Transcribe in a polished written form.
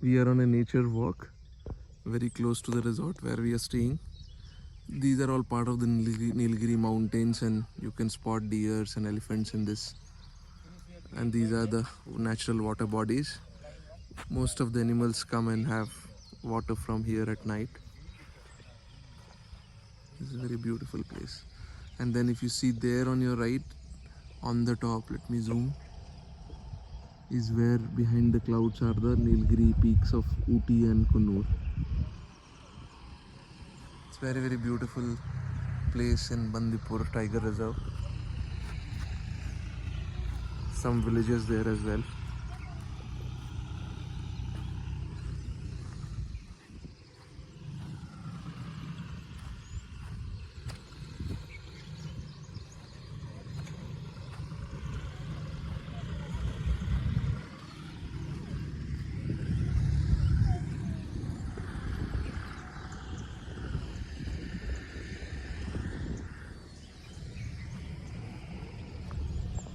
We are on a nature walk very close to the resort where we are staying. These are all part of the Nilgiri mountains, and you can spot deers and elephants in this. And these are the natural water bodies. Most of the animals come and have water from here at night. This is a very beautiful place. And then if you see there on your right, on the top, let me zoom, is where behind the clouds are the Nilgiri peaks of Ooty and Kannur. It's very beautiful place in Bandipur Tiger Reserve. Some villages there as well.